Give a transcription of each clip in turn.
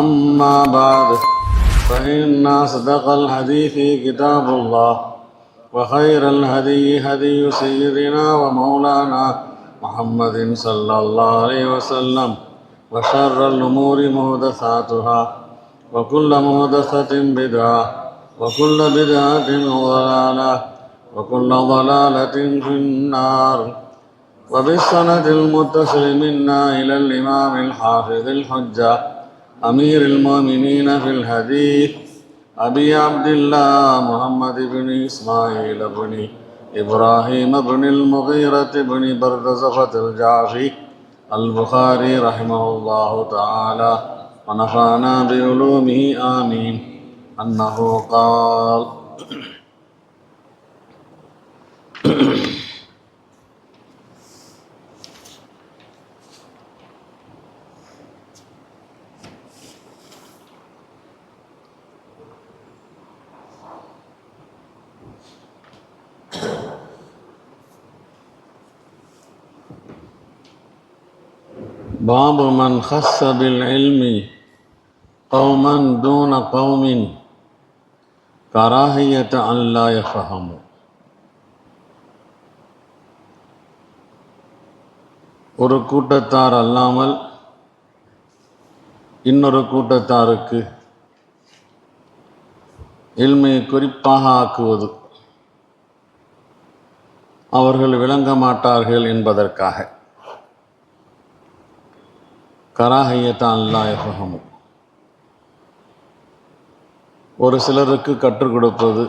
أما بعد فإن أصدق الحديث كتاب الله وخير الهدي هدي سيدنا ومولانا محمد صلى الله عليه وسلم وشر الأمور محدثاتها وكل محدثة بدعة وكل بدعة ضلالة وكل ضلالة في النار. وبالسند المتصل منا إلى الإمام الحافظ الحجة أمير المؤمنين في الحديث أبي عبد الله محمد بن إسماعيل بن إبراهيم بن المغيرة بن بردزفة الجعفي البخاري رحمه الله تعالى ونفعنا بعلومه آمين أنه قال: باب من خص بالعلم قوما دون قوم كراهية أن لا يفهموا. ஒரு கூட்டத்தார் அல்லாமல் இன்னொரு கூட்டத்தாருக்கு இல்மை குறிப்பாக ஆக்குவது, அவர்கள் விளங்க மாட்டார்கள் என்பதற்காக. கராஹியத்த அல்லா யஃபஹமு, ஒரு சிலருக்கு கற்றுக் கொடுப்பது,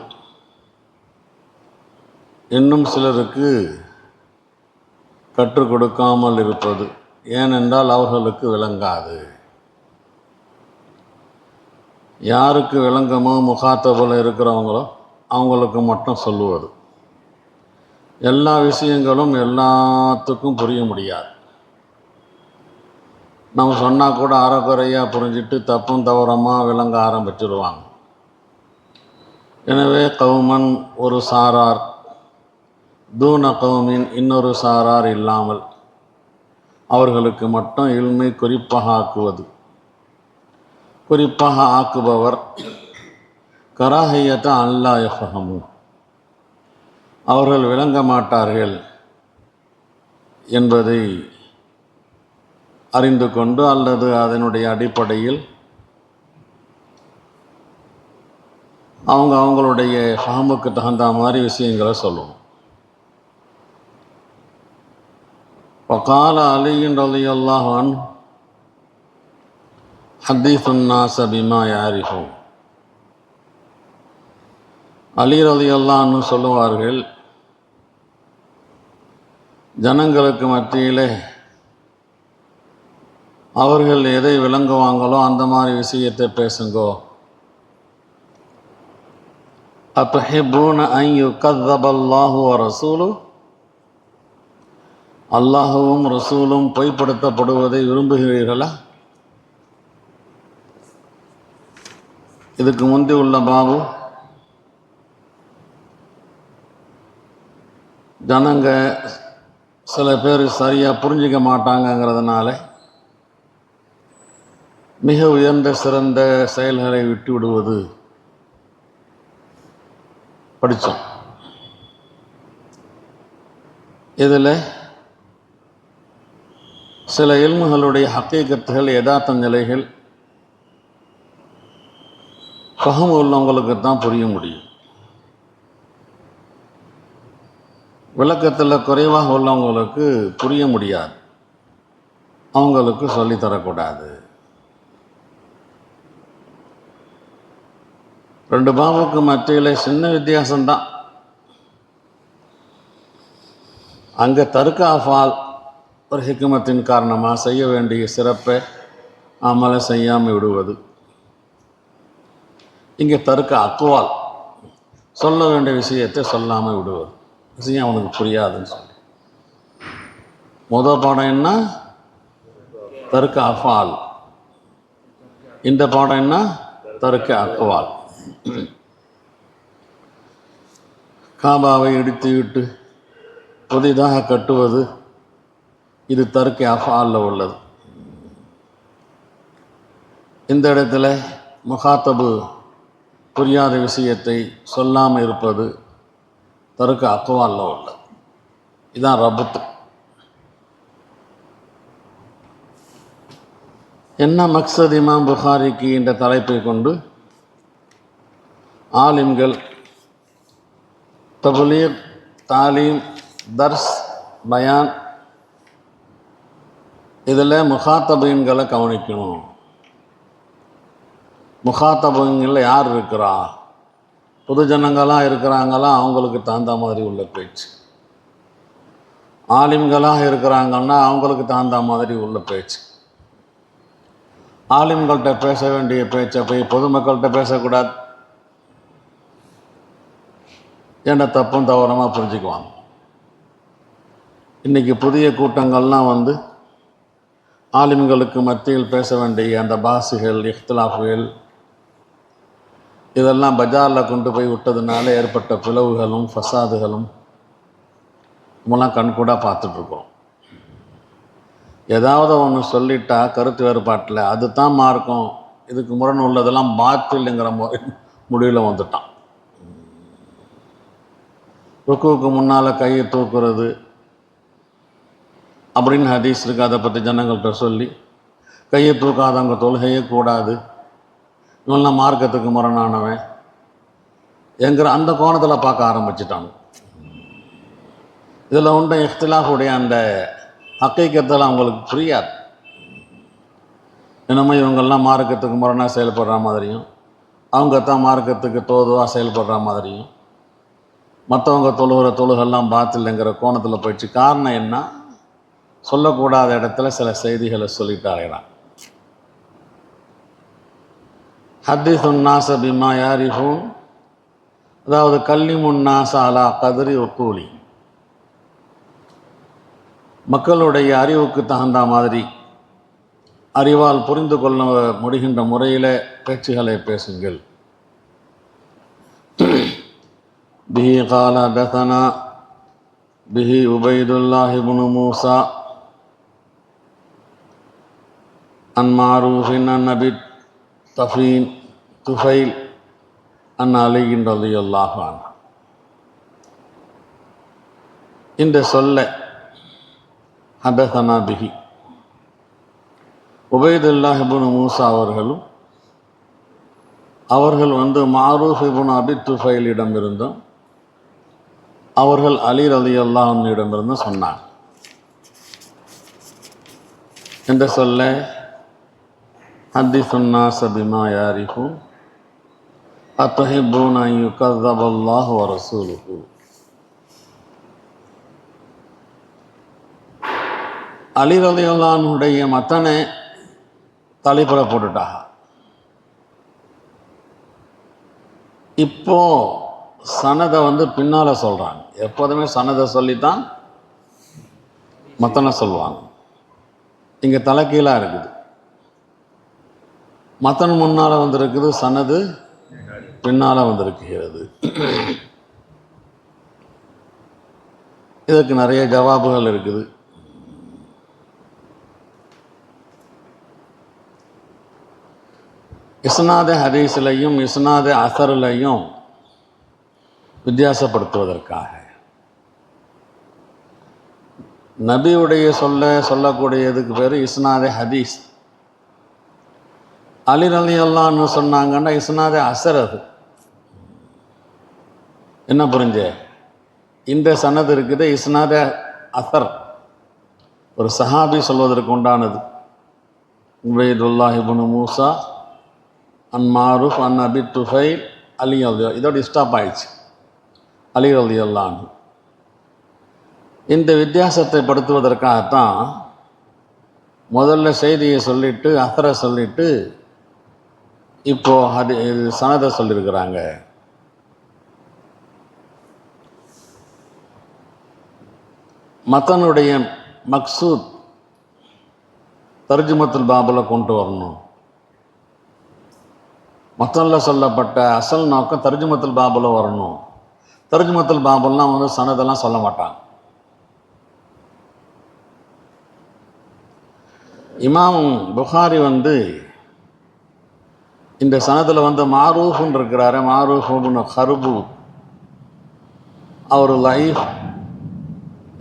இன்னும் சிலருக்கு கற்றுக் கொடுக்காமல் இருப்பது. ஏனென்றால் அவர்களுக்கு விளங்காது. யாருக்கு விளங்கமோ முகாத்தபுல இருக்கிறவங்களோ அவங்களுக்கு மட்டும் சொல்லுவது. எல்லா விஷயங்களும் எல்லாத்துக்கும் புரிய முடியாது. நம்ம சொன்னால் கூட அறக்குறையாக புரிஞ்சிட்டு தப்பும் தவறமாக விளங்க ஆரம்பிச்சிடுவாங்க. எனவே கவுமன் ஒரு சாரார், தூன கவுமின் இன்னொரு சாரார் இல்லாமல் அவர்களுக்கு மட்டும் இல்மை குறிப்பாக ஆக்குவது. குறிப்பாக ஆக்குபவர் கராஹியத்த அல்லா யஃபஹமு, அவர்கள் விளங்க மாட்டார்கள் என்பதை அறிந்து கொண்டு அல்லது அதனுடைய அடிப்படையில் அவங்களுடைய ஃபஹமுக்கு தகுந்த மாதிரி விஷயங்களை சொல்லணும். வகால அலி ரலியல்லாஹு அன்ஹு ஹதீஸுன் நாஸ பிமா யாரிஃபூன். அலி ரலியல்லாஹு அன்ஹு சொல்லுவார்கள், ஜனங்களுக்கு மத்தியிலே அவர்கள் எதை விளங்குவாங்களோ அந்த மாதிரி விஷயத்தை பேசுங்கோ. அத்துஹிப்பூன அன் யுகzzபல்லாஹு வ ரசூலுஹு, அல்லாஹுவும் ரசூலும் பொய்ப்படுத்தப்படுவதை விரும்புகிறீர்களா? இதுக்கு முந்தி உள்ள பாபு ஜனங்க சில பேர் சரியாக புரிஞ்சிக்க மாட்டாங்கங்கிறதுனால மிக உயர்ந்த சிறந்த செயல்களை விட்டு விடுவது படித்தோம். இதில் சில இல்முகளுடைய ஹக்கீகத்துகள், யதார்த்த நிலைகள் ஃபஹம் உள்ளவங்களுக்கு தான் புரிய முடியும். விளக்கத்தில் குறைவாக உள்ளவங்களுக்கு புரிய முடியாது, அவங்களுக்கு சொல்லித்தரக்கூடாது. ரெண்டு பாபுக்கு மத்தியில் சின்ன வித்தியாசம்தான். அங்கே தர்க்க அஃபால் ஒரு ஹிக்மத்தின் காரணமாக செய்ய வேண்டிய சிறப்பை அமலை செய்யாமல் விடுவது. இங்கே தர்க்க அக்வால் சொல்ல வேண்டிய விஷயத்தை சொல்லாமல் விடுவது. விஷயம் அவனுக்கு புரியாதுன்னு சொல்லி முதல் பாடம் என்ன? தர்க்க அஃபால். இந்த பாடம் என்ன? தர்க்க அக்வால். காபாவை இடித்துவிட்டு புதிதாக கட்டுவது, இது தர்க்க அஃபாலில் உள்ளது. இந்த இடத்துல முகாத்தபு புரியாத விஷயத்தை சொல்லாமல் இருப்பது தருக்கு அக்குவால்ல உள்ளது. இதுதான் ரபுத்து. என்ன மக்சத் இமாம் புகாரிக்கு என்ற தலைப்பை கொண்டு ஆலிம்கள் தப்லீக், தாலீம், தர்ஸ், பயான் இதில் முகாத்தபீன்களை கவனிக்கணும். முகாத்தபீன்களில் யார் இருக்கிறா? பொது ஜனங்களாக இருக்கிறாங்களா? அவங்களுக்கு தகுந்த மாதிரி உள்ள பேச்சு. ஆலிம்களாக இருக்கிறாங்கன்னா அவங்களுக்கு தகுந்த மாதிரி உள்ள பேச்சு. ஆலிம்கள்கிட்ட பேச வேண்டிய பேச்சை போய் பொதுமக்கள்கிட்ட பேசக்கூடாது. என்ன தப்பும் தவறமாக புரிஞ்சுக்குவாங்க. இன்றைக்கி புதிய கூட்டங்கள்லாம் வந்து ஆலிம்களுக்கு மத்தியில் பேச வேண்டிய அந்த பாசுகள், இஃப்திலாஃபுகள் இதெல்லாம் பஜாரில் கொண்டு போய் விட்டதுனால ஏற்பட்ட பிளவுகளும் ஃபசாதுகளும் நம்மளாம் கண்கூடாக பார்த்துட்ருக்கோம். ஏதாவது ஒன்று சொல்லிட்டா கருத்து வேறுபாட்டில் அது தான் மார்க்கம், இதுக்கு முரண் உள்ளதெல்லாம் பாத்தில்ங்கிற முடிவில் வந்துட்டான். ருக்குவுக்கு முன்னால் கையை தூக்குறது அப்படின்னு ஹதீஸ் இருக்குது. அதை பற்றி ஜனங்கள்கிட்ட சொல்லி கையை தூக்காதவங்க தொழுகையே கூடாது, இவெல்லாம் மார்க்கத்துக்கு முரணானவன் என்கிற அந்த கோணத்தில் பார்க்க ஆரம்பிச்சிட்டாங்க. இதில் உண்ட இஃப்திலாஃபுடைய அந்த ஹக்கீக்கத்தில் அவங்களுக்கு புரியாது. என்னமோ இவங்கெல்லாம் மார்க்கத்துக்கு முரணாக செயல்படுற மாதிரியும், அவங்க தான் மார்க்கத்துக்கு தோதுவாக செயல்படுற மாதிரியும், மற்றவங்க தொழுகெல்லாம் பாத்தில்லைங்கிற கோணத்தில் போயிடுச்சு. காரணம் என்ன? சொல்லக்கூடாத இடத்துல சில செய்திகளை சொல்லிட்டாகிறான். ஹதீஸுன் நாஸ பிமா யாரிஃபூன், அதாவது கல்லிமுன் நாஸ அலா கத்ரி உக்கூலி, மக்களுடைய அறிவுக்கு தகுந்த மாதிரி அறிவால் புரிந்து கொள்ள முடிகின்ற முறையில் பேச்சுகளை பேசுங்கள். பிஹி கால ஹதஸனா பிஹி உபைதுல்லாஹ் இப்னு மூஸா அன் மாரூஃபின் அன் நபி துஃபைல் அன் அலியின் ரலியல்லாஹு அன்ஹு. இந்த சொல்ல ஹதஸனா பிஹி உபைதுல்லாஹ் இப்னு மூஸா அவர்கள் மாரூஃப் இப்னு அபி துஃபைலிடமிருந்தும் அவர்கள் அலி ரலியல்லாஹு அன்ஹுவிடமிருந்தும் சொன்னார். இந்த சொல்ல ஹதீஸுன் நாஸ பிமா யாரிஃபூன் அத்துஹிப்பூன அன் யுகzzபல்லாஹு வ ரசூலுஹு. அலி ரலியல்லாஹு அன்ஹுடைய மத்தனை தலைப்புற போட்டுட்டாங்க. இப்போ சனதை பின்னால் சொல்கிறாங்க. எப்போதுமே சனதை சொல்லித்தான் மத்தனை சொல்லுவாங்க. இங்கே தலைக்கீழாக இருக்குது. மத்தன் முன்னால் வந்திருக்குது, சனது பின்னால் வந்திருக்கிறது. இதற்கு நிறைய ஜவாபுகள் இருக்குது. இஸ்னாத ஹதீஸ்லையும் இஸ்னாத அசர்லையும் வித்தியாசப்படுத்துவதற்காக நபியுடைய சொல்லக்கூடியதுக்கு பேர் இஸ்னாதே ஹதீஸ். அலி ரலியல்லாஹு அன்ஹு சொன்னாங்கன்னா இஸ்னாதே அசர். அது என்ன புரிஞ்ச? இந்த சனது இருக்குது, இஸ்னாதே அசர் ஒரு சஹாபி சொல்வதற்கு உண்டானது. உபைதுல்லாஹ் இப்னு மூஸா அன் மாரூஃப் அன் அபி துஃபைல் அலி ரலியல்லாஹு, இதோட ஸ்டாப் ஆயிடுச்சு. அலி ரலியல்லாஹு அன்ஹு. இந்த வித்தியாசத்தை படுத்துவதற்காகத்தான் முதல்ல செய்தியை சொல்லிட்டு அசரை சொல்லிட்டு இப்போ அது சனதை சொல்லியிருக்கிறாங்க. மத்தனுடைய மக்சூத் தர்ஜுமத்துல் பாபில் கொண்டு வரணும். மத்தனில் சொல்லப்பட்ட அசல் நோக்கம் தர்ஜுமத்துல் பாபில் வரணும். தர்ஜுமத்துல் பாபுலாம் சனதெல்லாம் சொல்ல மாட்டாங்க. இமாம் புகாரி இந்த சனத்தில் வந்து மாரூஃப்னு இருக்கிறாரு, மாரூஃப்னு ஹர்பு, அவர் லைஃப்.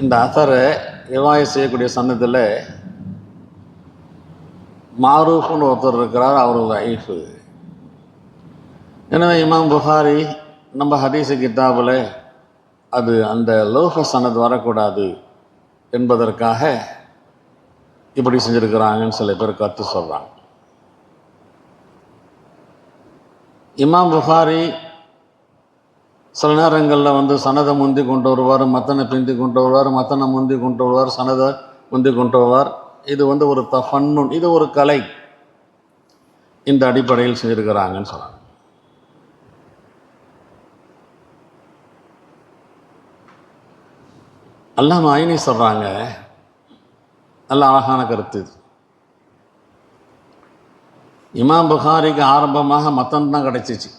இந்த அசரை ரிவாய் செய்யக்கூடிய சன்னத்தில் மாரூஃப்னு ஒருத்தர் இருக்கிறார், அவர் லைஃபு. எனவே இமாம் புகாரி நம்ம ஹதீஸ் கிதாபில் அது அந்த லோக சனத் வரக்கூடாது என்பதற்காக இப்படி செஞ்சுருக்கிறாங்கன்னு சில பேர் கற்று சொல்கிறாங்க. இமாம் புகாரி சில நேரங்களில் வந்து சனதை முந்தி கொண்டு வருவார், மத்தனை பிந்தி கொண்டு வருவார், மத்தனை முந்தி கொண்டு வருவார், சனதை முந்தி கொண்டு வருவார். இது வந்து ஒரு தஃபன்னுன், இது ஒரு கலை. இந்த அடிப்படையில் செஞ்சுருக்கிறாங்கன்னு சொல்கிறாங்க. அல்லாம ஐனி சொல்கிறாங்க, நல்ல அழகான கருத்து இது. இமாம் புகாரிக்கு ஆரம்பமாக மத்தன் தான் கிடச்சிச்சு.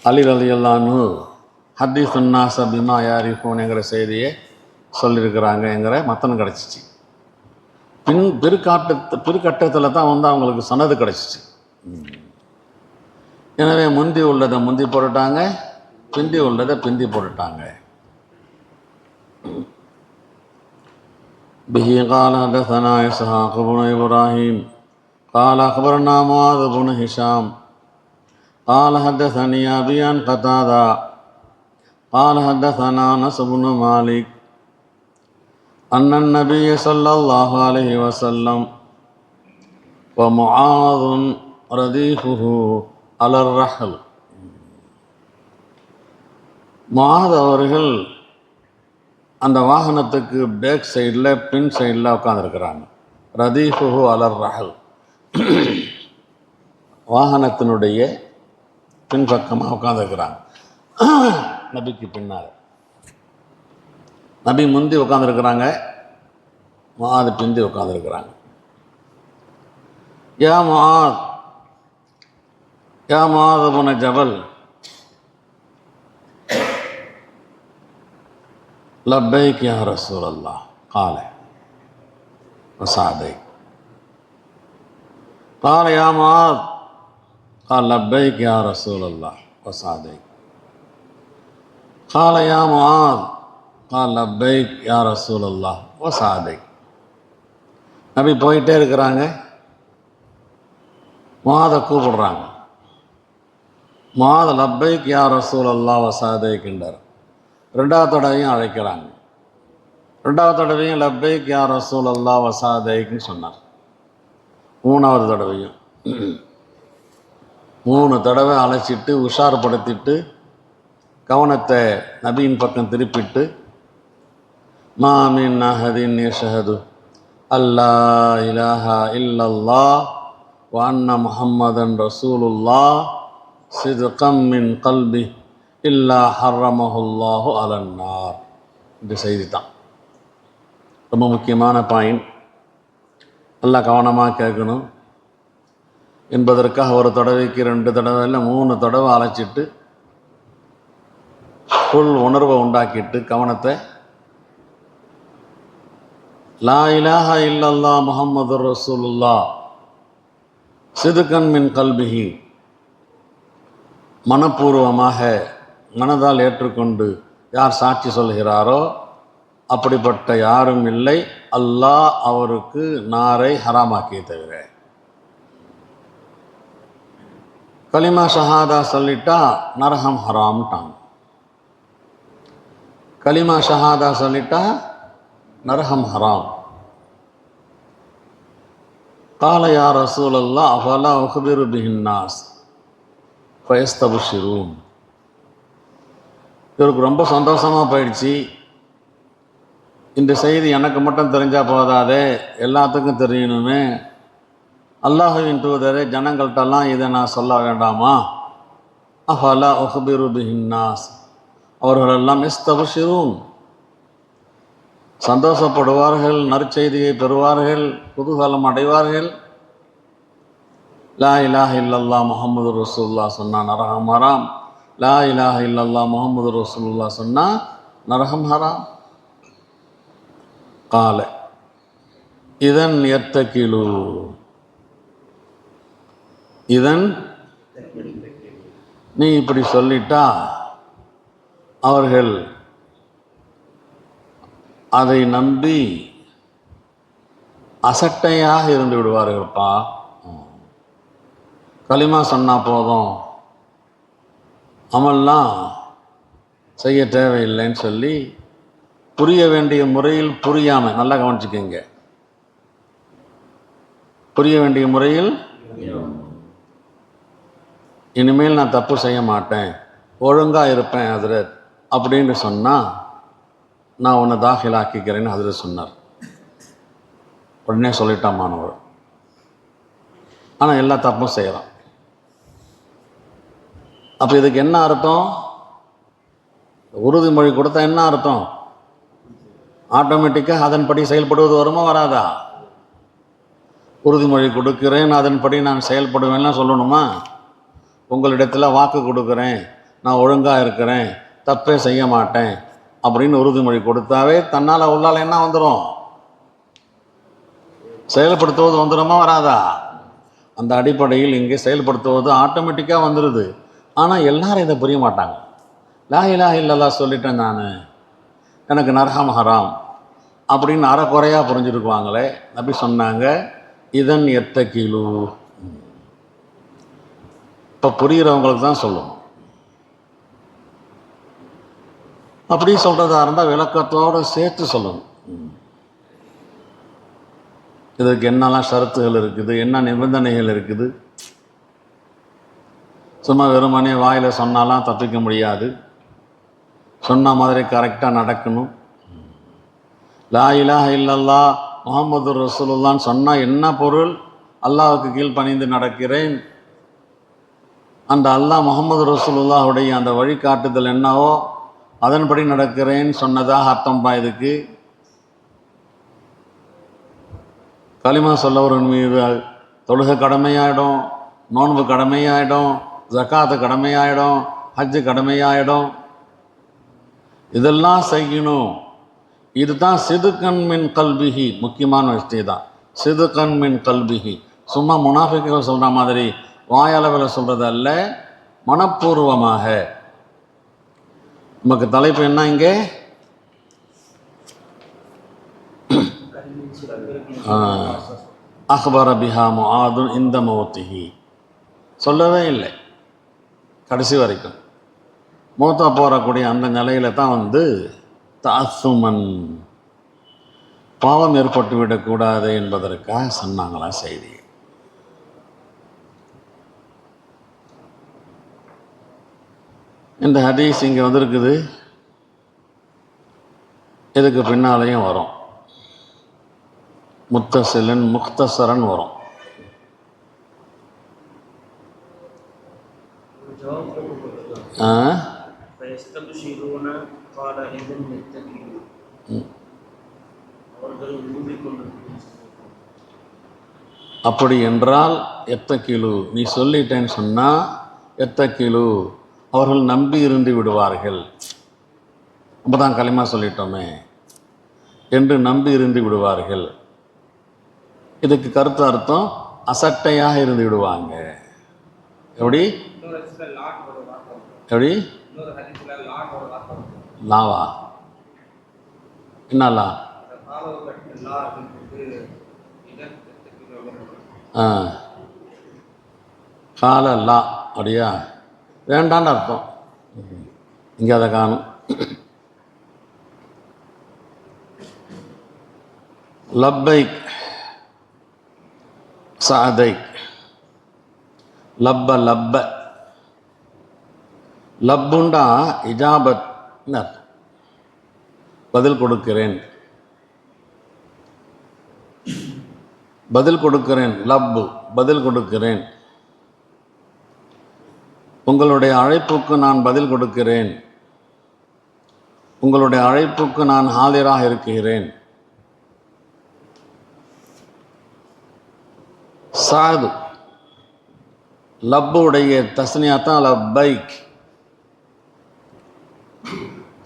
அலி ரலியல்லாஹு ஹதீஸுன் நாஸ பிமா யாரிஃபூன்ங்கிற செய்தியை சொல்லியிருக்கிறாங்கங்கிற மத்தன் கிடச்சிச்சு. பிற்கட்டத்தில் தான் வந்து அவங்களுக்கு சனது கிடச்சிச்சு. எனவே முந்தி உள்ளதை முந்தி போட்டுட்டாங்க, பிந்தி உள்ளதை பிந்தி போட்டுட்டாங்க. பிஹி قال حدثنا إسحاق بن إبراهيم قال أخبرنا معاذ بن هشام قال حدثني أبي عن قتادة قال حدثنا أنس بن مالك أن النبي صلى الله عليه وسلم ومعاذ رديفه على الرحل. முஆத் அவர்கள் அந்த வாகனத்துக்கு பேக் சைடில் பின் சைடில் உட்காந்துருக்கிறாங்க. ரதீஃபுஹு அலர் ரஹல், வாகனத்தினுடைய பின்பக்கமாக உட்காந்துருக்கிறாங்க. நபிக்கு பின்னால் நபி முந்தி உட்காந்துருக்கிறாங்க, முஆத் பிந்தி உட்காந்துருக்கிறாங்க. யா முஆத் இப்னு ஜபல் لبيك يا رسول الله قال وسعديك قال يا معاذ قال لبيك يا رسول الله وسعديك قال يا معاذ قال لبيك يا رسول الله وسعديك. நபி போயிட்டே இருக்கிறாங்க, முஆதை கூப்பிடுறாங்க. முஆத் லப்பைக் யா ரசூலல்லாஹ் வஸஅதைக்ன்றார். ரெண்டாவது தடவையும் அழைக்கிறாங்க. ரெண்டாவது தடவையும் லப்பைக் யா ரசூலல்லாஹ் வஸஅதைக்னு சொன்னார். மூணாவது தடவையும் 3 தடவை அழைச்சிட்டு உஷார்படுத்திட்டு கவனத்தை நபியின் பக்கம் திருப்பிட்டு மா மின் அஹதின் யஷ்ஹது அல்லா இலாஹா இல்லல்லாஹ் வ அன்ன முஹம்மதன் ரசூலுல்லாஹ் சித்கம் மின் கல்பி இல்லா ஹர்ரமஹுல்லாஹு அலன்னார். இந்த செய்தி தான் ரொம்ப முக்கியமான பாயிண்ட். எல்லாம் கவனமாக கேட்கணும் என்பதற்காக ஒரு தடவைக்கு 2 தடவை இல்லை 3 தடவை அழைச்சிட்டு ஃபுல் உணர்வை உண்டாக்கிட்டு கவனத்தை லா இலாஹா இல்லல்லாஹ் முஹம்மதுர் ரசூலுல்லாஹ் சிதுகன் மின் கல்பிஹி, மனப்பூர்வமாக மனதால் ஏற்றுக்கொண்டு யார் சாட்சி சொல்கிறாரோ அப்படிப்பட்ட யாரும் இல்லை, அல்லாஹ் அவருக்கு நாரை ஹராமாக்கிய தவிர. கலிமா ஷஹாதா சொல்லிட்டா நரகம் ஹராம்ட்டாங்க. கலிமா ஷஹாதா சொல்லிட்டா நரகம் ஹராம். கால யா ரசூலல்லாஹ் அஃபலா உக்பிரு பிஹின் நாஸ் ஃபயஸ்தப்ஷிரூன். இவருக்கு ரொம்ப சந்தோஷமாக போயிடுச்சு. இந்த செய்தி எனக்கு மட்டும் தெரிஞ்சால் போதாதே, எல்லாத்துக்கும் தெரியணுமே. அல்லாஹுவின் தூதரே, ஜனங்கள்கிட்டலாம் இதை நான் சொல்ல வேண்டாமா? அஃபலா உக்பிரு பிஹின் நாஸ், அவர்களெல்லாம் இஸ்தப்ஷிரூன், சந்தோஷப்படுவார்கள், நற்செய்தியை பெறுவார்கள், குதூகலம் அடைவார்கள். லா இலாஹ இல்லல்லாஹ் முஹம்மது ரசூலுல்லாஹ் சொன்னால் நரகம் ஹராம், லா இலாஹ இல்லல்லாஹ் முஹம்மது ரசூலுல்லாஹ் சொன்னால் நரகம் ஹராம். கால இதன் எத்தகிலு, இதன் நீ இப்படி சொல்லிட்டா அவர்கள் அதை நம்பி அசட்டையாக இருந்து விடுவார்கள்ப்பா. களிமா சொன்னால் போதும், அமல்லாம் செய்ய தேவையில்லைன்னு சொல்லி புரிய வேண்டிய முறையில் புரியாமல், நல்லா கவனிச்சுக்கோங்க, புரிய வேண்டிய முறையில் இனிமேல் நான் தப்பு செய்ய மாட்டேன், ஒழுங்காக இருப்பேன் ஹஜ்ரத் அப்படின்னு சொன்னால் நான் உன்னை தாখিলাக்கிக்கிறேன்னு ஹஜ்ரத் சொன்னார். உடனே சொல்லிட்டான் மாணவர். ஆனால் எல்லா தப்பும் செய்கிறான். அப்போ இதுக்கு என்ன அர்த்தம்? உறுதிமொழி கொடுத்தா என்ன அர்த்தம்? ஆட்டோமேட்டிக்காக அதன்படி செயல்படுவது வருமா வராதா? உறுதிமொழி கொடுக்கிறேன், அதன்படி நான் செயல்படுவேன்லாம் சொல்லணுமா? உங்களிடத்தில் வாக்கு கொடுக்குறேன், நான் ஒழுங்காக இருக்கிறேன், தப்பே செய்ய மாட்டேன் அப்படின்னு உறுதிமொழி கொடுத்தாவே தன்னால் உள்ளால் என்ன வந்துடும்? செயல்படுத்துவது வந்துடுமா வராதா? அந்த அடிப்படையில் இங்கே செயல்படுத்துவது ஆட்டோமேட்டிக்காக வந்துடுது. ஆனால் எல்லாரும் இதை புரிய மாட்டாங்க. லா இலாஹ இல்லல்லாஹ் சொல்லிட்டேன் நான், எனக்கு நரகம் ஹராம் அப்படின்னு அறக்குறையாக புரிஞ்சுருக்குவாங்களே. நபி சொன்னாங்க, இதன் எத்தகிலு. இப்போ புரிகிறவங்களுக்கு தான் சொல்லணும். அப்படி சொல்கிறதா இருந்தால் விளக்கத்தோடு சேர்த்து சொல்லணும். இதற்கு என்னெல்லாம் ஷரத்துகள் இருக்குது, என்ன நிபந்தனைகள் இருக்குது. சும்மா வெறுமனே வாயில் சொன்னாலாம் தப்பிக்க முடியாது. சொன்ன மாதிரி கரெக்டாக நடக்கணும். லா இலாஹ இல்லல்லாஹ் முஹம்மது ரசூலுல்லாஹ்னு சொன்னால் என்ன பொருள்? அல்லாஹ்வுக்கு கீழ் பணிந்து நடக்கிறேன், அந்த அல்லாஹ் முஹம்மது ரசூலுல்லாஹுடைய அந்த வழிகாட்டுதல் என்னவோ அதன்படி நடக்கிறேன்னு சொன்னதாக அர்த்தம்பா. இதுக்கு களிமா சொல்லவரின் மீது தொழுகை கடமையாயிடும், நோன்பு கடமையாயிடும், ஜக்காத்து கடமையாயிடும், ஹஜ்ஜு கடமையாயிடும். இதெல்லாம் செய்யணும். இதுதான் சிதுக்கன் மின் கல்பிஹி, முக்கியமான விஷயம் தான். சிதுக்கன் மின் கல்பிஹி, சும்மா முனாஃபிக்குகள் சொல்கிற மாதிரி வாயளவில் சொல்கிறது அல்ல, மனப்பூர்வமாக. நமக்கு தலைப்பு என்ன இங்கே? அக்பர பிஹா முஆதுன் இந்த மௌத்திஹி. சொல்லவே இல்லை கடைசி வரைக்கும். மூத்தா போகக்கூடிய அந்த நிலையில தான் தஅஸ்ஸுமன், பாவம் ஏற்பட்டு விடக்கூடாது என்பதற்காக சொன்னாங்களா செய்தி. இந்த ஹதீஸ் இங்கே வந்திருக்குது, இதுக்கு பின்னாலேயும் வரும். முத்தசிலன் முக்தசரன் வரும். அப்படி என்றால் எத்தகிலு, நீ சொல்லிட்டேன்னு சொன்னால் எத்தகிலு, அவர்கள் நம்பி இருந்து விடுவார்கள். நம்ம தான் களிமா சொல்லிட்டோமே என்று நம்பி இருந்து விடுவார்கள். இதுக்கு கருத்து அர்த்தம் அசட்டையாக இருந்து விடுவாங்க. எப்படி எப்படி லாவா? என்ன லா? கால லா அப்படியா? வேண்டான்னு அர்த்தம். இங்கே அதை காணும். லப்பைக் சஅதைக், லப்ப லப்ப, லப்புண்டா இஜாபத், பதில் கொடுக்கிறேன், பதில் கொடுக்கிறேன். லப்பு பதில் கொடுக்கிறேன், உங்களுடைய அழைப்புக்கு நான் பதில் கொடுக்கிறேன், உங்களுடைய அழைப்புக்கு நான் ஹாலிராக இருக்கிறேன். சாது லப்புடைய தஸ்னியா தான் லப்பைக்,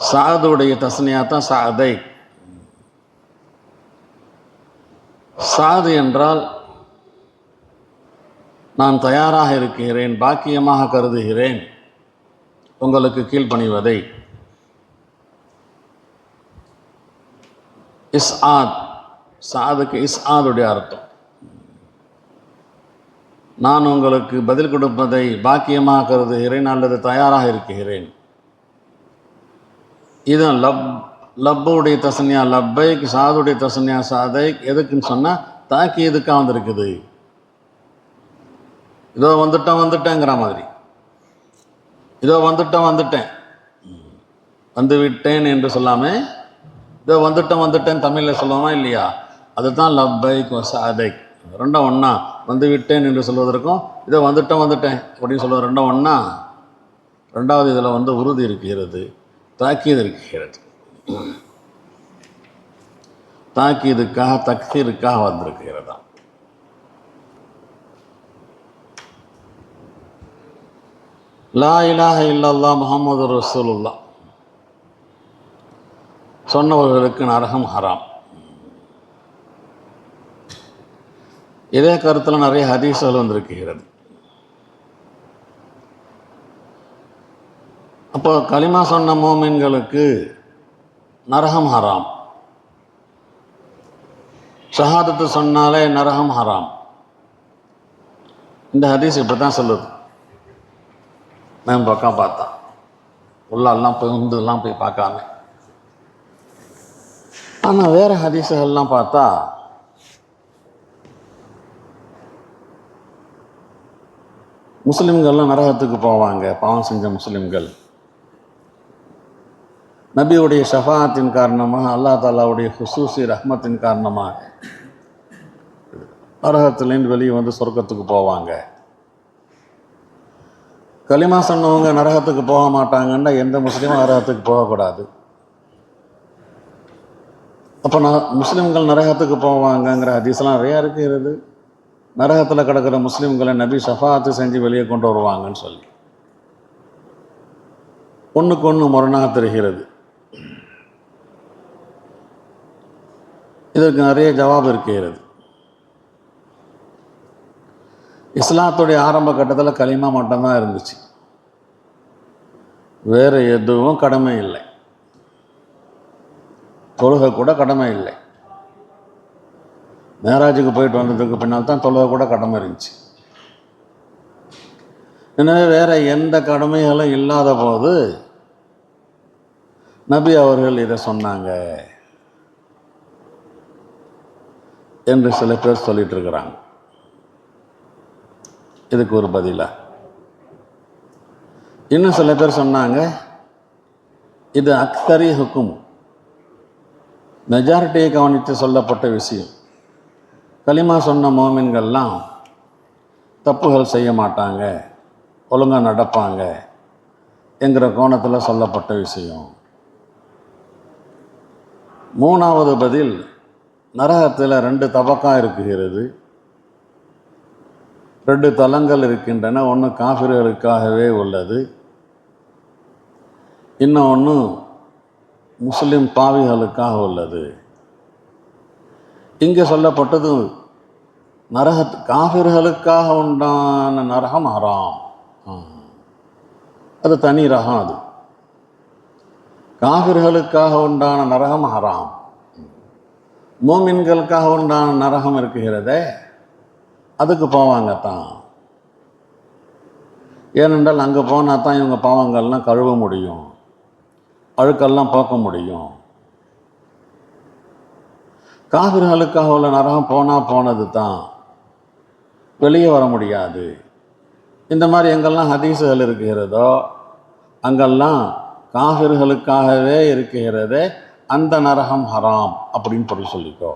சாதுடைய தஸ்னியா தான் சாதைக். சாது என்றால் நான் தயாராக இருக்கிறேன், பாக்கியமாக கருதுகிறேன் உங்களுக்கு கீழ்ப்பணிவதை. இஸ்ஆத், சாதுக்கு இஸ்ஆதுடைய அர்த்தம் நான் உங்களுக்கு பதில் கொடுப்பதை பாக்கியமாக கருதுகிறேன் அல்லது தயாராக இருக்கிறேன். இது லப்புடைய தசனியா லப்பைக், சாதுடைய தசனியா சாதைக். எதுக்குன்னு சொன்னால் தாக்கி எதுக்காக வந்திருக்குது. இதோ வந்துட்டேங்கிற மாதிரி. இதோ வந்துட்டேன் வந்து விட்டேன் என்று சொல்லாமல் இதோ வந்துட்டேன் தமிழில் சொல்லுவோமா இல்லையா? அதுதான் லப்பைக் சாதைக். ரெண்டும் ஒன்றா. வந்து விட்டேன் என்று சொல்வதற்கும் இதோ வந்துட்டேன் அப்படின்னு சொல்வது ரெண்டும் ஒன்றா. ரெண்டாவது இதில் உறுதி இருக்கிறது, தாக்கீது இருக்கிறது. தாக்கீதுக்காக தக்சீருக்காக வந்திருக்கிறதா. லா இலாஹ இல்லல்லாஹ் முஹம்மது ரசூலுல்லாஹ் சொன்னவர்களுக்கு நரகம் ஹராம். இதே கருத்தில் நிறைய ஹதீஸ்கள் வந்திருக்கிறது. அப்போ கலிமா சொன்ன மோமின்களுக்கு நரகம் ஹராம். ஷஹாதத்து சொன்னாலே நரகம் ஹராம். இந்த ஹதீஸ் இப்படி தான் சொல்லுது. நான் பக்கம் பார்த்தா உள்ளெல்லாம் போய் பார்க்காம. ஆனால் வேறு ஹதீஸுகள்லாம் பார்த்தா முஸ்லிம்கள்லாம் நரகத்துக்கு போவாங்க. பாவம் செஞ்ச முஸ்லிம்கள் நபியுடைய ஷஃபாத்தின் காரணமாக, அல்லாஹ் தாலாவுடைய ஹுசூசி ரஹ்மத்தின் காரணமாக நரகத்திலேருந்து வெளியே சொர்க்கத்துக்கு போவாங்க. கலிமா சொன்னவங்க நரகத்துக்கு போக மாட்டாங்கன்னா எந்த முஸ்லீமும் நரகத்துக்கு போகக்கூடாது. அப்போ முஸ்லீம்கள் நரகத்துக்கு போவாங்கங்கிற ஹதீஸ்லாம் நிறையா இருக்கிறது. நரகத்தில் கிடக்கிற முஸ்லீம்களை நபி ஷஃபாத்து செஞ்சு வெளியே கொண்டு வருவாங்கன்னு சொல்லி ஒன்றுக்கு ஒன்று முரணாக தெரிகிறது. இதற்கு நிறைய ஜவாப் இருக்கிறது. இஸ்லாத்துடைய ஆரம்ப கட்டத்தில் கலிமா மட்டும்தான் இருந்துச்சு, வேறு எதுவும் கடமை இல்லை. தொழுகை கூட கடமை இல்லை. மேராஜுக்கு போயிட்டு வந்ததுக்கு பின்னால் தான் தொழுகை கூட கடமை இருந்துச்சு. எனவே வேறு எந்த கடமைகளும் இல்லாத போது நபி அவர்கள் இதை சொன்னாங்க என்று சில பேர் சொல்லிட்டு இருக்கிறாங்க. இதுக்கு ஒரு பதிலா இன்னும் சில பேர் சொன்னாங்க, இது அக்தரி ஹுக்கும், மெஜாரிட்டியை கவனித்து சொல்லப்பட்ட விஷயம். கலிமா சொன்ன மோமின்கள்லாம் தப்புகள் செய்ய மாட்டாங்க, ஒழுங்காக நடப்பாங்க என்கிற கோணத்தில் சொல்லப்பட்ட விஷயம். மூணாவது பதில், நரகத்தில் 2 தபக்கா இருக்குகிறது, 2 தலங்கள் இருக்கின்றன. ஒன்று காஃபிர்களுக்காகவே உள்ளது, இன்னொன்று முஸ்லிம் பாவிகளுக்காக உள்ளது. இங்கே சொல்லப்பட்டது காஃபிர்களுக்காக உண்டான நரகம் ஹராம். அது தனி ரகம். அது காஃபிர்களுக்காக உண்டான நரகம் ஹராம். மோமின்களுக்காக உண்டான நரகம் இருக்குகிறதே, அதுக்கு போவாங்க தான். ஏனென்றால் அங்கே போனால் தான் இவங்க பாவங்கள்லாம் கழுவ முடியும், அழுக்கெல்லாம் போக்க முடியும். காஃபிர்களுக்காக உள்ள நரகம் போனது தான், வெளியே வர முடியாது. இந்த மாதிரி எங்கெல்லாம் ஹதீஸுகள் இருக்கிறதோ அங்கெல்லாம் காஃபிர்களுக்காகவே இருக்கிறதே அந்த நரகம் ஹராம் அப்படின்னு பொருள் சொல்லிக்கோ.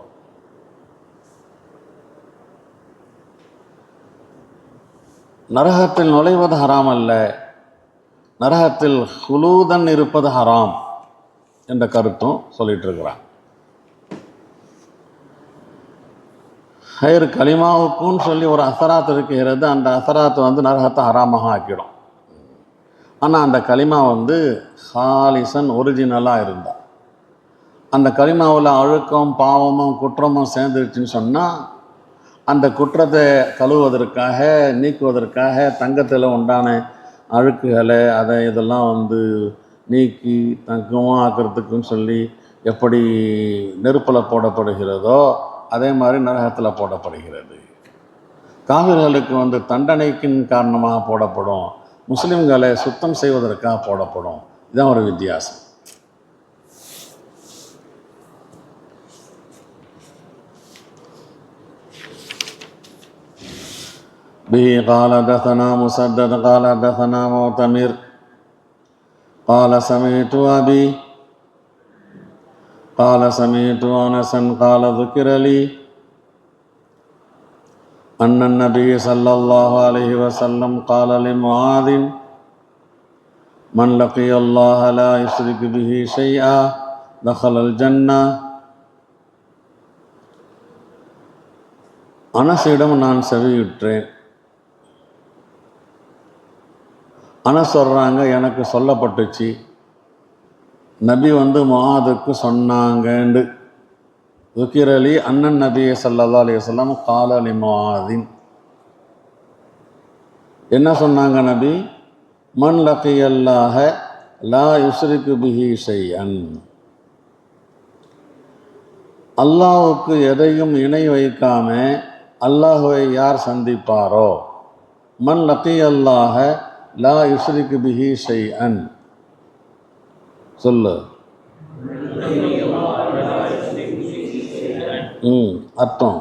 நரகத்தில் நுழைவது ஹராம் அல்ல, நரகத்தில் ஹுலூதன் இருப்பது ஹராம் என்ற கருத்தும் சொல்லிட்டு இருக்கிறான். ஹைர் கலிமாவுக்குன்னு சொல்லி ஒரு அசராத் இருக்கிறது. அந்த அசராத் நரகத்தை ஹராமாக ஆக்கிடும். ஆனால் அந்த கலிமா ஹாலிசன் ஒரிஜினலாக இருந்தால், அந்த கலிமாவில் அழுக்கம் பாவமும் குற்றமும் சேர்ந்துருச்சுன்னு சொன்னால் அந்த குற்றத்தை கழுவுவதற்காக, நீக்குவதற்காக தங்கத்தில் உண்டான அழுக்குகளை அதை இதெல்லாம் நீக்கி தங்கமாக ஆக்கிறதுக்குன்னு சொல்லி எப்படி நெருப்பில் போடப்படுகிறதோ அதே மாதிரி நரகத்தில் போடப்படுகிறது. காவிர்களுக்கு தண்டனைக்கின் காரணமாக போடப்படும், முஸ்லிம்களை சுத்தம் செய்வதற்காக போடப்படும். இதுதான் ஒரு வித்தியாசம். به قال حدثنا مسدد قال حدثنا معتمر قال سمعت أبي قال سمعت أنسا قال ذكر لي أن النبي صلى الله عليه وسلم قال لمعاذ من لقي الله لا يشرك به شيئا دخل الجنة. அனஸிடம் நான் செவியுற்றேன். அனஸ் சொல்கிறாங்க, எனக்கு சொல்லப்பட்டுச்சு, நபி முஆதுக்கு சொன்னாங்கண்டு. துக்கிரலி அண்ணன் நபி ஸல்லல்லாஹு அலைஹி வஸல்லம் கால லி முஆதின். என்ன சொன்னாங்க நபி? மன் லகியல்லாஹ லா யுஸ்ரிகு பிஹி ஷைஅன். அல்லாஹ்வுக்கு எதையும் இணை வைக்காம அல்லாஹ்வை யார் சந்திப்பாரோ, மன் லகியல்லாஹ லா யுஸ்ரிகு பிஹி ஷைஅன். சொல்லு. அர்த்தம்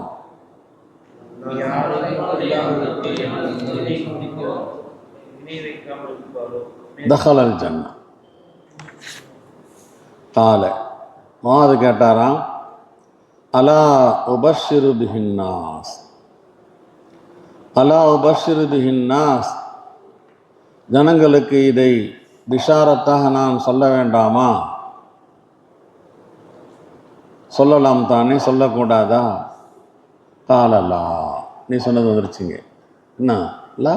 தஹலல் ஜன்னா. கால முஆது கேட்டாராம், அலா உபஷ்ஷிரு பிஹின்னாஸ், அலா உபஷ்ஷிரு பிஹின்னாஸ், ஜனங்களுக்கு இதை பிஷாரத்தாக நான் சொல்ல வேண்டாமா? சொல்லலாம் தானே, சொல்லக்கூடாதா? காலலா, நீ சொன்னது வந்துருச்சுங்க. என்ன லா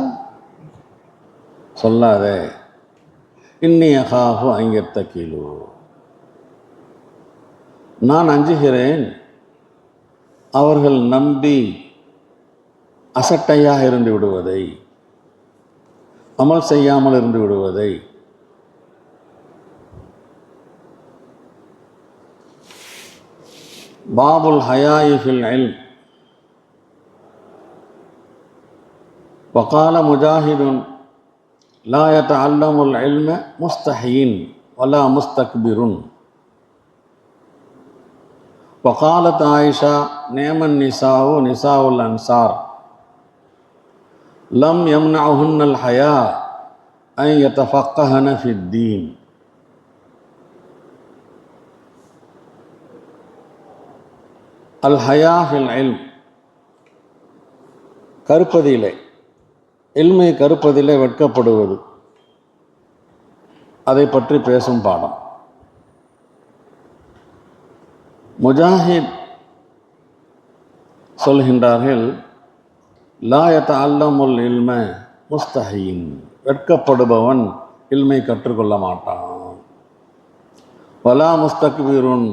சொல்லாதே. இன்னி அகாஹு அங்கத்தகிலு, நான் அஞ்சுகிறேன் அவர்கள் நம்பி அசட்டையாக இருந்து விடுவதை, அமல் செய்யாமல் இருந்து விடுவதை. பாபுல் ஹயாயி ஃபில் இல்ம். வகால முஜாஹிதுன் லா யதஅல்லமுல் இல்ம முஸ்தஹியின் வலா முஸ்தக்பிருன். வகாலத் ஆயிஷா நேமன் நிசாவு நிசாவுல் அன்சார் லம் யம்னஉஹுன்னல் ஹயா அன் யதஃபக்கஹன ஃபித்தீன். அல் ஹயா ஃபில் இல்ம், கருப்பதிலே, இல்மை கருப்பதிலே வெட்கப்படுவது, அதை பற்றி பேசும் பாடம். முஜாஹித் சொல்கின்றார்கள், லா யதஅல்லமுல் இல்ம முஸ்தஹியின், வெட்கப்படுபவன் இல்மை கற்றுக்கொள்ள மாட்டான். வலா முஸ்தக்பிருன்,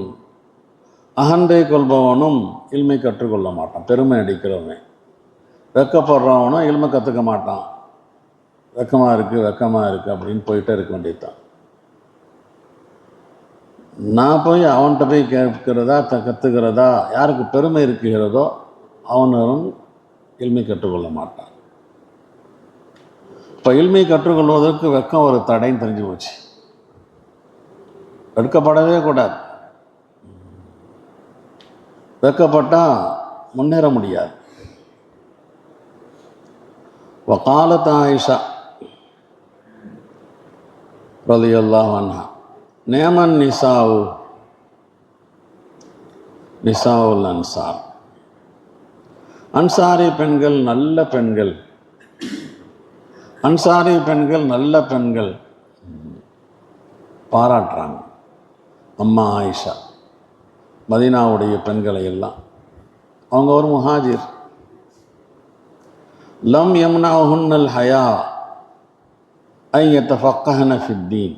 அகந்தை கொள்பவனும் இல்மை கற்றுக்கொள்ள மாட்டான். பெருமை அடிக்கிறவன், வெக்கப்படுறவனும் இல்மை கற்றுக்க மாட்டான். வெக்கமாக இருக்குது அப்படின்னு போயிட்டே இருக்க வேண்டியதுதான். நான் போய் அவன்கிட்ட போய் கேட்கிறதா கற்றுக்கிறதா, யாருக்கு பெருமை இருக்கிறதோ அவனும் இல்மை கற்றுக்கொள்ள மாட்டான். இப்போ இல்மை கற்றுக்கொள்வதற்கு வெக்கம் ஒரு தடைன்னு தெரிஞ்சு போச்சு. வெட்கப்படவே கூடாது. வெட்கப்பட்டால் முன்னேற முடியாது. வகாலத் ஆயிஷா ரலியல்லாஹு அன்ஹா நேமன் நிசாவு நிசாவுல் அன்சார், அன்சாரி பெண்கள் நல்ல பெண்கள், அன்சாரி பெண்கள் நல்ல பெண்கள் பாராட்டுறாங்க. அம்மா ஆயிஷா மதீனாவுடைய பெண்களை எல்லாம். அவங்க ஒரு முஹாஜிர். லம் யம்னஉஹுன்னல் ஹயா அன் யதஃபக்கஹன ஃபித்தீன்,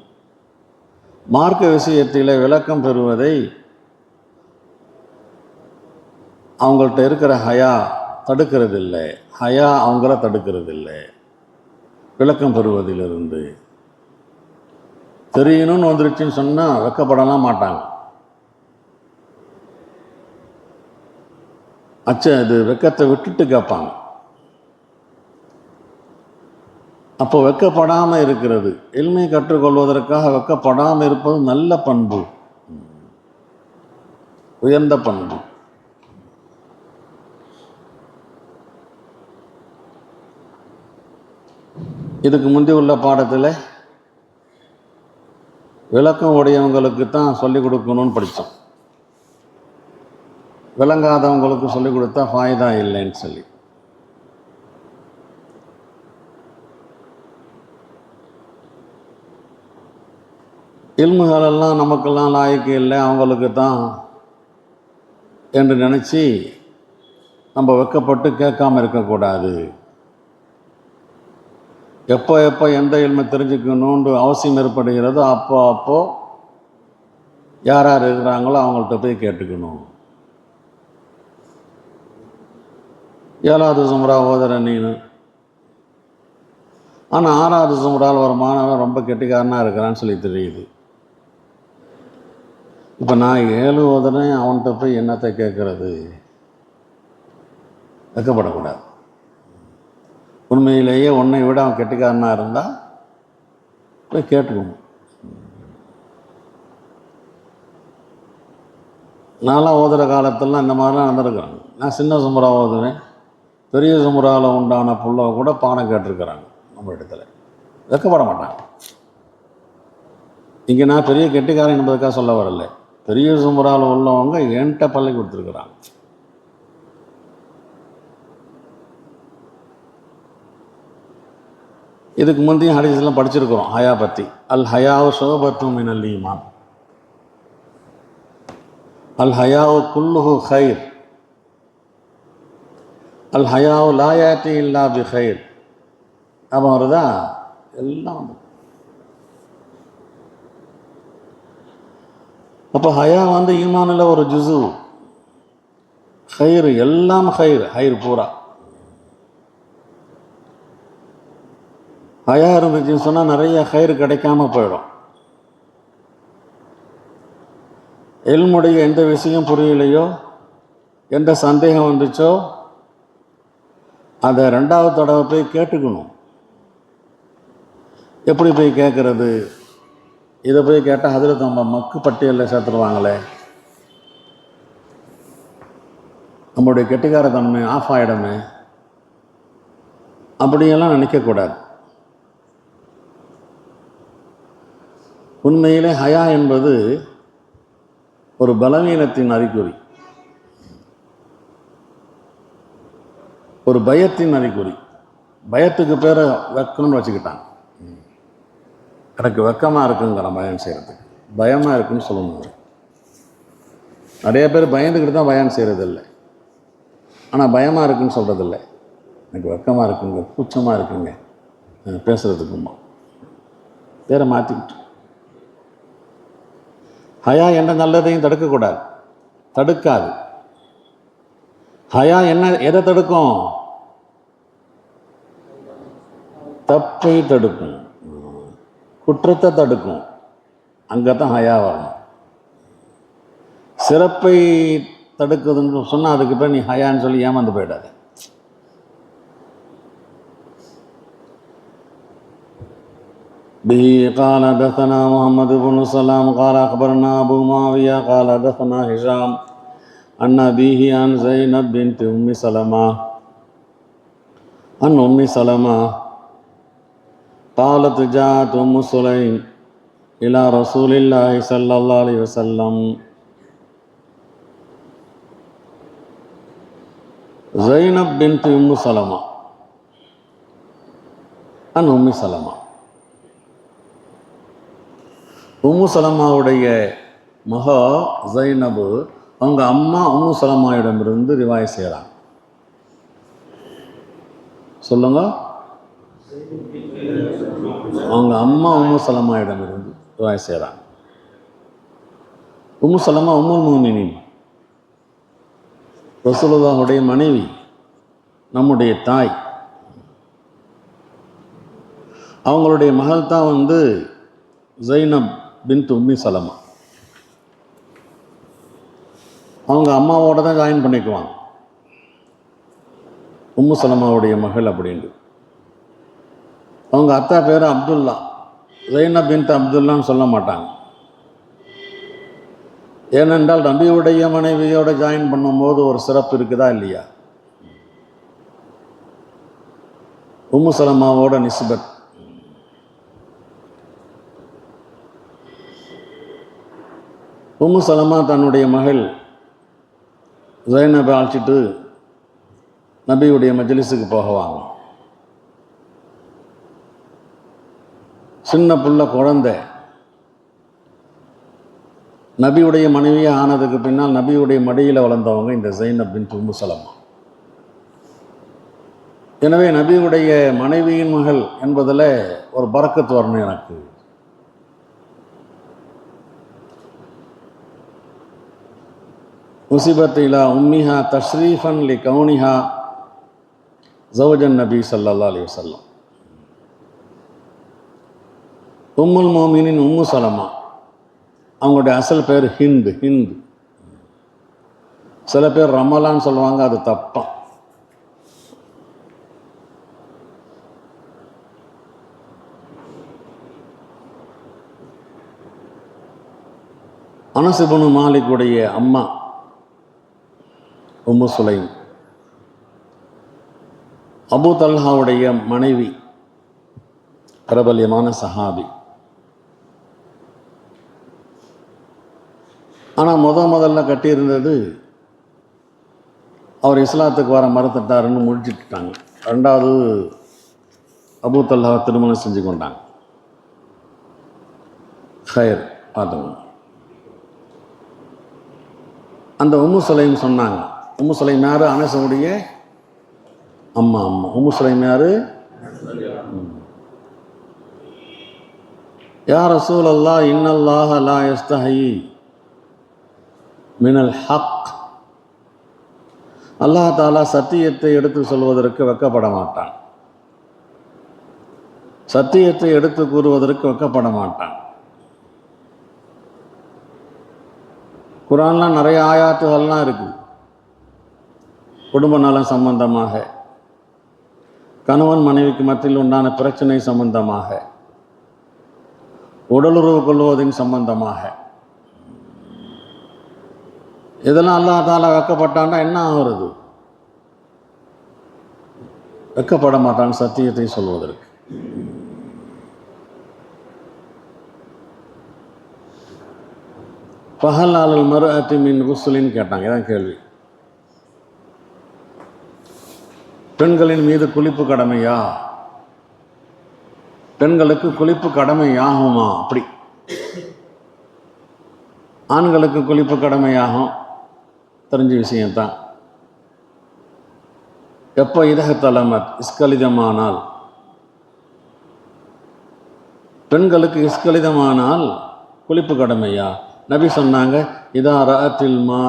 மார்க்க விஷயத்தில் விளக்கம் பெறுவதை அவங்கள்ட்ட இருக்கிற ஹயா தடுக்கிறது இல்லை, ஹயா அவங்கள தடுக்கிறது இல்லை. விளக்கம் பெறுவதிலிருந்து தெரியணும்னு வந்துருச்சுன்னு சொன்னால் வெக்கப்படலாம் மாட்டாங்க. இது வெக்கத்தை விட்டுட்டு கேட்பாங்க. அப்போ வெக்கப்படாமல் இருக்கிறது, எளிமை கற்றுக்கொள்வதற்காக வெக்கப்படாமல் இருப்பது நல்ல பண்பு, உயர்ந்த பண்பு. இதுக்கு முந்தி உள்ள பாடத்தில் விளக்கம் உடையவங்களுக்கு தான் சொல்லிக் கொடுக்கணும்னு படித்தோம். விளங்காதவங்களுக்கு சொல்லிக் கொடுத்தா ஃபாய்தா இல்லைன்னு சொல்லி. இல்முகளெல்லாம் நமக்கெல்லாம் லாய்க்கு இல்லை, அவங்களுக்கு தான் என்று நினச்சி நம்ம வெக்கப்பட்டு கேட்காம இருக்கக்கூடாது. எப்போ எப்போ எந்த இல்மை தெரிஞ்சுக்கணுன்ற அவசியம் ஏற்படுகிறதோ அப்போ யார் யார் இருக்கிறாங்களோ அவங்கள்ட்ட போய் கேட்டுக்கணும். 7வது சும்ரா ஓதுற நீனு, ஆனால் 6வது சும்ரால் ஒரு மாணவன் ரொம்ப கெட்டிக்காரனாக இருக்கிறான்னு சொல்லி தெரியுது. இப்போ நான் 7 ஓதுறேன், அவன்கிட்ட போய் என்னத்தை கேட்குறது? வெக்கப்படக்கூடாது. உண்மையிலேயே உன்னை விட அவன் கெட்டிக்காரனாக இருந்தால் போய் கேட்டுக்கணும். நான்லாம் ஓதுகிற காலத்திலாம் இந்த மாதிரிலாம் நடந்திருக்கிறாங்க. நான் சின்ன சுமரா ஓதுவேன், பெரிய சுமராவில் உண்டான புள்ள கூட பாடம் கேட்டிருக்கிறாங்க நம்ம இடத்துல. வெக்கப்பட மாட்டாங்க. இங்கே நான் பெரிய கெட்டிக்காரன் என்பதுக்காக சொல்ல வரல, பெரிய சுமராவில் உள்ளவங்க என்கிட்ட பள்ளி கொடுத்துருக்குறாங்க. இதுக்கு முந்தைய ஹதீஸ்லாம் படிச்சிருக்கிறோம் ஹயா பற்றி. அல் ஹயாவு ஷுஅபத்தும் மினல் ஈமான், அல் ஹயாவு குல்லுஹு ஹைர், அல் ஹயாவு லா யாத்தி இல்லா பி ஹைர். அப்போ வருதா எல்லாம். அப்போ ஹயா ஈமானில் ஒரு ஜுஸு. ஹைர் எல்லாம் ஹைர், ஹைர் பூரா. ஹயா இருந்துச்சுன்னு சொன்னால் நிறைய ஹைர் கிடைக்காம போயிடும். இல்முடைய எந்த விஷயம் புரியலையோ, எந்த சந்தேகம் வந்துச்சோ, அதை 2வது தடவை போய் கேட்டுக்கணும். எப்படி போய் கேட்குறது? இதை போய் கேட்டால் அதில் நம்ம மக்கு பட்டியலில் சேர்த்துருவாங்களே, நம்மளுடைய கெட்டிக்காரத்தன்மை ஆஃப் ஆகிடமே, அப்படியெல்லாம் நினைக்கக்கூடாது. உண்மையிலே ஹயா என்பது ஒரு பலவீனத்தின் அறிகுறி, ஒரு பயத்தின் அறிகுறி. பயத்துக்கு பேரை வெக்கம்னு வச்சுக்கிட்டாங்க. எனக்கு வெக்கமாக இருக்குங்கிற பயம் செய்கிறதுக்கு, பயமாக இருக்குன்னு சொல்லணும். நிறைய பேர் பயந்துக்கிட்டு தான் பயம் செய்கிறதில்லை, ஆனால் பயமாக இருக்குன்னு சொல்கிறதில்லை. எனக்கு வெக்கமாக இருக்குங்க, கூச்சமாக இருக்குங்க பேசுகிறதுக்குமா, பேரை மாற்றிக்கிட்டு. ஹயா எந்த நல்லதையும் தடுக்கக்கூடாது, தடுக்காது. ஹயா எதை தடுக்கும்? தப்பை தடுக்கும், குற்றத்தை தடுக்கும். அங்கே தான் ஹயா வரணும். சிறப்பை தடுக்குதுன்னு சொன்னால் அதுக்கு பேர் நீ ஹயான்னு சொல்லி ஏமாந்து போயிடாது. به قال حدثنا محمد بن سلام قال أخبرنا أبو معاوية قال حدثنا هشام عن أبيه عن زينب بنت أم سلمة عن أم سلمة قالت جاءت أم سليم إلى رسول الله صلى الله عليه وسلم. زينب بنت أم سلمة عن أم سلمة. உம்மு சலமாவுடைய மகா ஜைனபு அவங்க அம்மா உம்மு சலமாவிடமிருந்து ரிவாய் செய்கிறாங்க. சொல்லுங்க. அவங்க அம்மா உம்மு சலமாவிடமிருந்து ரிவாய் செய்கிறாங்க. உம்மு சலமா உம்முல் முஃமினீன், ரசூலுல்லாஹுடைய மனைவி. நம்முடைய தாய், அவங்களுடைய மகள் தான் ஜைனப் பின்த் உம்மி சலமா. அவங்க அம்மாவோட தான் ஜாயின் பண்ணிக்குவாங்க, உம்மு சலமாவுடைய மகள் அப்படின்ட்டு. அவங்க அத்தா பேர் அப்துல்லா, ஜைனப் பின்த் அப்துல்லான்னு சொல்ல மாட்டாங்க. ஏனென்றால் நபியுடைய மனைவியோட ஜாயின் பண்ணும்போது ஒரு சிறப்பு இருக்குதா இல்லையா? உம்மு சலமாவோட நிஸ்பத். உம்மு சலமா தன்னுடைய மகள் ஜைனபை அழைச்சிட்டு நபியுடைய மஜ்லிஸுக்கு போகவாங்க. சின்ன புள்ள குழந்தை, நபியுடைய மனைவியாக ஆனதுக்கு பின்னால் நபியுடைய மடியில் வளர்ந்தவங்க இந்த ஜைனப் பின்த் உம்மு சலமா. எனவே நபியுடைய மனைவியின் மகள் என்பதில் ஒரு பரக்கத்து வரணும் எனக்கு. முசிபத் இலா உம்மிஹா தஷ்ரீஃபன் லி கவுனிஹா ஜௌஜன் நபி ஸல்லல்லாஹு அலைஹி வஸல்லம். உம்முல் மோமினின் உம்மு சலமா, அவங்களுடைய அசல் பேர் ஹிந்து. சில பேர் ரமலான்னு சொல்லுவாங்க, அது தப்பா. அனஸ் இப்னு மாலிக்குடைய அம்மா உம்மு சுலைம், அபு தல்ஹாவுடைய மனைவி, பிரபல்யமான சஹாபி. ஆனால் முதல்ல கட்டியிருந்தது, அவர் இஸ்லாத்துக்கு வர மறுத்துட்டாருன்னு முடிச்சுட்டாங்க. ரெண்டாவது அபு தல்ஹாவை திருமணம் செஞ்சு கொண்டாங்க. ஹயர் பார்த்துக்கணும். அந்த உம்மு சுலைம் சொன்னாங்க, உம்மு சுலைம் யாரு? அனஸுடைய அம்மா. உம்மு சுலைம் யாரு? யா ரசூலல்லாஹ் இன்னல்லாஹ லா யஸ்தஹி மினல் ஹக். அல்லாஹ் தஆலா சத்தியத்தை எடுத்து சொல்வதற்கு வெட்கப்பட மாட்டான், சத்தியத்தை எடுத்து கூறுவதற்கு வெட்கப்பட மாட்டான். குர்ஆன்லாம் நிறைய ஆயாத்துகள்லாம் இருக்குது. குடும்ப நலம் சம்பந்தமாக, கணவன் மனைவிக்கு மத்தியில் உண்டான பிரச்சனை சம்பந்தமாக, உடலுறவு கொள்வதின் சம்பந்தமாக. இதெல்லாம் அல்லாஹ் தஆலா வெட்கப்பட்டான்னா என்ன ஆகிறது? வெட்கப்பட மாட்டான் சத்தியத்தை சொல்வதற்கு. ஃபஹல் அலல் மர்அத்தி மின் குஸ்லின்னு கேட்டாங்க. இதான் கேள்வி. பெண்களின் மீது குளிப்பு கடமையா? பெண்களுக்கு குளிப்பு கடமையாகுமா? அப்படி ஆண்களுக்கு குளிப்பு கடமையாகும், தெரிஞ்ச விஷயம்தான். எப்போ இதகத்தலமத் இஸ்கலிதமானால், பெண்களுக்கு இஸ்கலிதமானால் குளிப்பு கடமையா? நபி சொன்னாங்க, இதா ரஅத்தில் மா,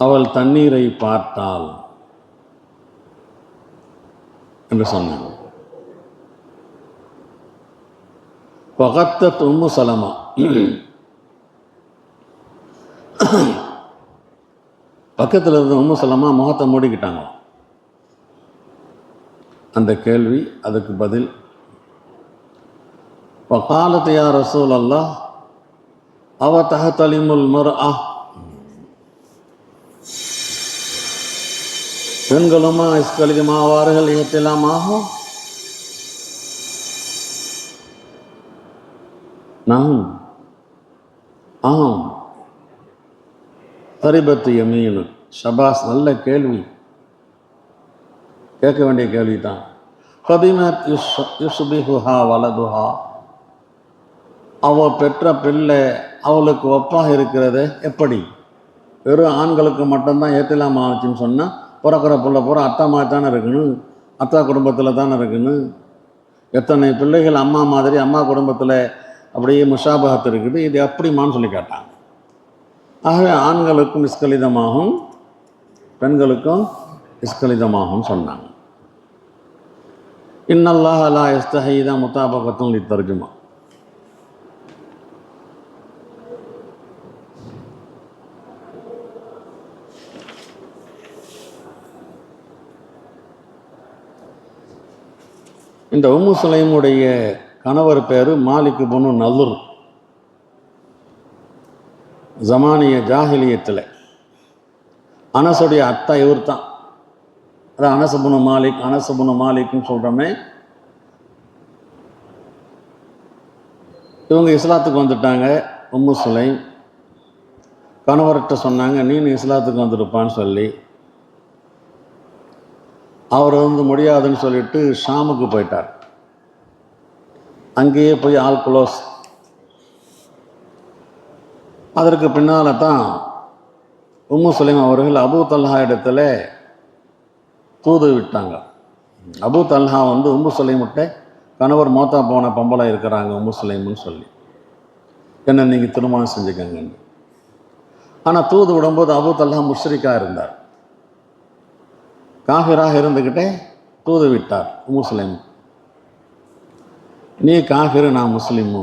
அவள் தண்ணீரை பார்த்தாள் என்று சொன்னாங்க. வகத்தத் உம்மு சலமா, பக்கத்தில் இருந்த உம்மு சலமா முகத்தை மூடிக்கிட்டாங்க. அந்த கேள்வி, அதுக்கு பதில், வகாலத் யா ரசூலல்லாஹ் அவ தஹ்தலிமுல் மர்அ, பெண்களுமா இஸ்கலிதமாவார்கள், இஹ்திலாமாகும்? நாம் ஆம். தரிபத்து யமீனு, ஷபாஸ், நல்ல கேள்வி, கேட்க வேண்டிய கேள்வி தான். ஃபபிமத் யுஸ்பிஹுஹா வலதுஹா, அவள் பெற்ற பிள்ளை அவளுக்கு ஒப்பாக இருக்கிறது எப்படி? வெறும் ஆண்களுக்கு மட்டும்தான் ஏத்திலாம் ஆச்சுன்னு சொன்னால், பிறக்கிற பிள்ளை பூரா அத்தா மாதிரி தானே இருக்கணும், அத்தா குடும்பத்தில் தானே இருக்கணும். எத்தனை பிள்ளைகள் அம்மா மாதிரி அம்மா குடும்பத்தில் அப்படியே முஷாபகத்து இருக்குது, இது எப்படிமான்னு சொல்லி கேட்டாங்க. ஆகவே ஆண்களுக்கும் நிஷ்கலிதமாகும், பெண்களுக்கும் இஸ்கலிதமாகும் சொன்னாங்க. இன்னல்லாஹ் லா யஸ்தஹி தான் முத்தாபகத்தும் லித்தர்ஜுமா. இந்த உம்மு சுலைமுடைய கணவர் பேர் மாலிக் இப்னு நதுர். ஜமானிய ஜாஹிலியத்தில் அனஸுடைய அத்தா இவர் தான். அதான் அனஸ் இப்னு மாலிக்னு சொல்கிறோமே. இவங்க இஸ்லாத்துக்கு வந்துட்டாங்க. உம்மு சுலைம் கணவர்கிட்ட சொன்னாங்க, நீனு இஸ்லாத்துக்கு வந்துருப்பான்னு சொல்லி. அவர் முடியாதுன்னு சொல்லிட்டு ஷாமுக்கு போயிட்டார். அங்கேயே போய் ஆல் குலோஸ். அதற்கு பின்னால் தான் உம்மு சுலைம் அவர்கள் அபூ தல்ஹா இடத்துல தூது விட்டாங்க. அபூ தல்ஹா உம்மு சுலைமுட்ட கணவர் மோத்தா போன பொம்பளை இருக்கிறாங்க உம்மு சுலைம்னு சொல்லி, என்ன நீங்கள் திருமணம் செஞ்சுக்கங்கன்னு. ஆனால் தூது விடும்போது அபூ தல்ஹா முஷ்ரிக்காக இருந்தார். காஃபிராக இருந்துக்கிட்டே தூது விட்டார் உம்மு சுலைம். நீ காஃபிரு, நான் முஸ்லீமு,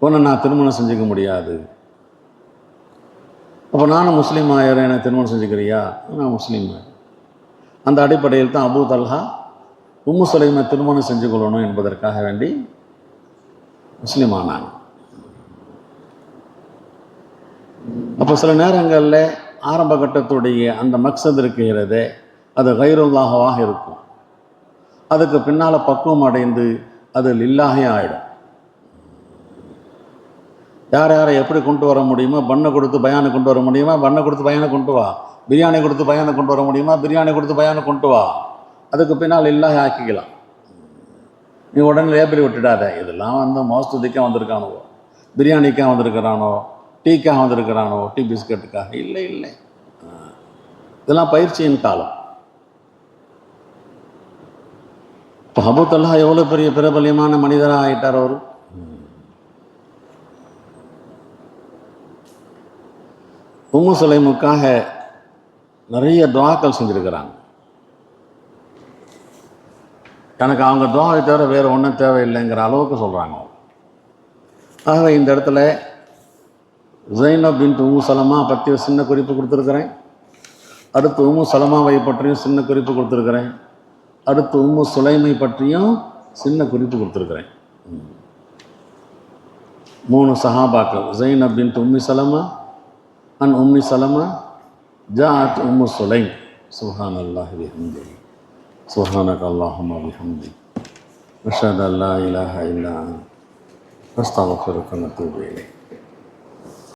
உன்னை நான் திருமணம் செஞ்சுக்க முடியாது. அப்போ நானும் முஸ்லீம் ஆயிரம், என்னை திருமணம் செஞ்சுக்கிறியா? நான் முஸ்லீம். அந்த அடிப்படையில் தான் அபூ தல்ஹா உம்மு சுலைமை திருமணம் செஞ்சு கொள்ளணும் என்பதற்காக வேண்டி முஸ்லீம் ஆனாங்க. அப்போ சில நேரங்களில் ஆரம்ப கட்டத்துடைய அந்த மக்சத் இருக்கிறதே அது கைருல்லாஹவாக இருக்கும். அதுக்கு பின்னால் பக்குவம் அடைந்து அது லில்லாஹே ஆகிடும். யார் யாரை எப்படி கொண்டு வர முடியுமோ, பண்ணை கொடுத்து பயானை கொண்டு வர முடியுமா, பண்ணை கொடுத்து பயானை கொண்டு வா. பிரியாணி கொடுத்து பயானை கொண்டு வர முடியுமா, பிரியாணி கொடுத்து பயானை கொண்டு வா. அதுக்கு பின்னால் இல்லாஹே ஆக்கிக்கலாம். நீ உடனே லேபிள் விட்டுடாத. இதெல்லாம் மோஸ்துதிக்காக வந்திருக்கானோ, பிரியாணிக்காக வந்திருக்கிறானோ, டீக்காக வந்திருக்கிறானோ, டீ பிஸ்கட்டுக்காக இல்லை. இதெல்லாம் பயிற்சியின் காலம். இப்போ அபூ தல்ஹா எவ்வளோ பெரிய பிரபல்யமான மனிதராக ஆகிட்டார் அவர். உம்மு சுலைமுக்காக நிறைய துஆக்கள் செஞ்சுருக்கிறாங்க. எனக்கு அவங்க துஆவை தவிர வேறு ஒன்றும் தேவையில்லைங்கிற அளவுக்கு சொல்கிறாங்க. ஆகவே இந்த இடத்துல ஸைனப் பின்த் உம்மு சலமா பற்றி ஒரு சின்ன குறிப்பு கொடுத்துருக்குறேன். அடுத்து உம்மு சலமாவை பற்றியும் சின்ன குறிப்பு கொடுத்துருக்குறேன். அடுத்து உம்மு சுலைமை பற்றியும் சின்ன குறிப்பு கொடுத்துருக்குறேன். 3 சஹாபாக்கள், ஸைனப் பின்த் உம்மி சலமா, அன் உம்மி சலமா ஜாஅத் உம்மு சுலைம். சுப்ஹானல்லாஹி வபிஹம்திஹி, சுப்ஹானக அல்லாஹும்ம வபிஹம்திக், அஷ்ஹது அல்லா இலாஹா இல்லா அன்த, அஸ்தக்ஃபிருக வ அத்தூபு இலைக்.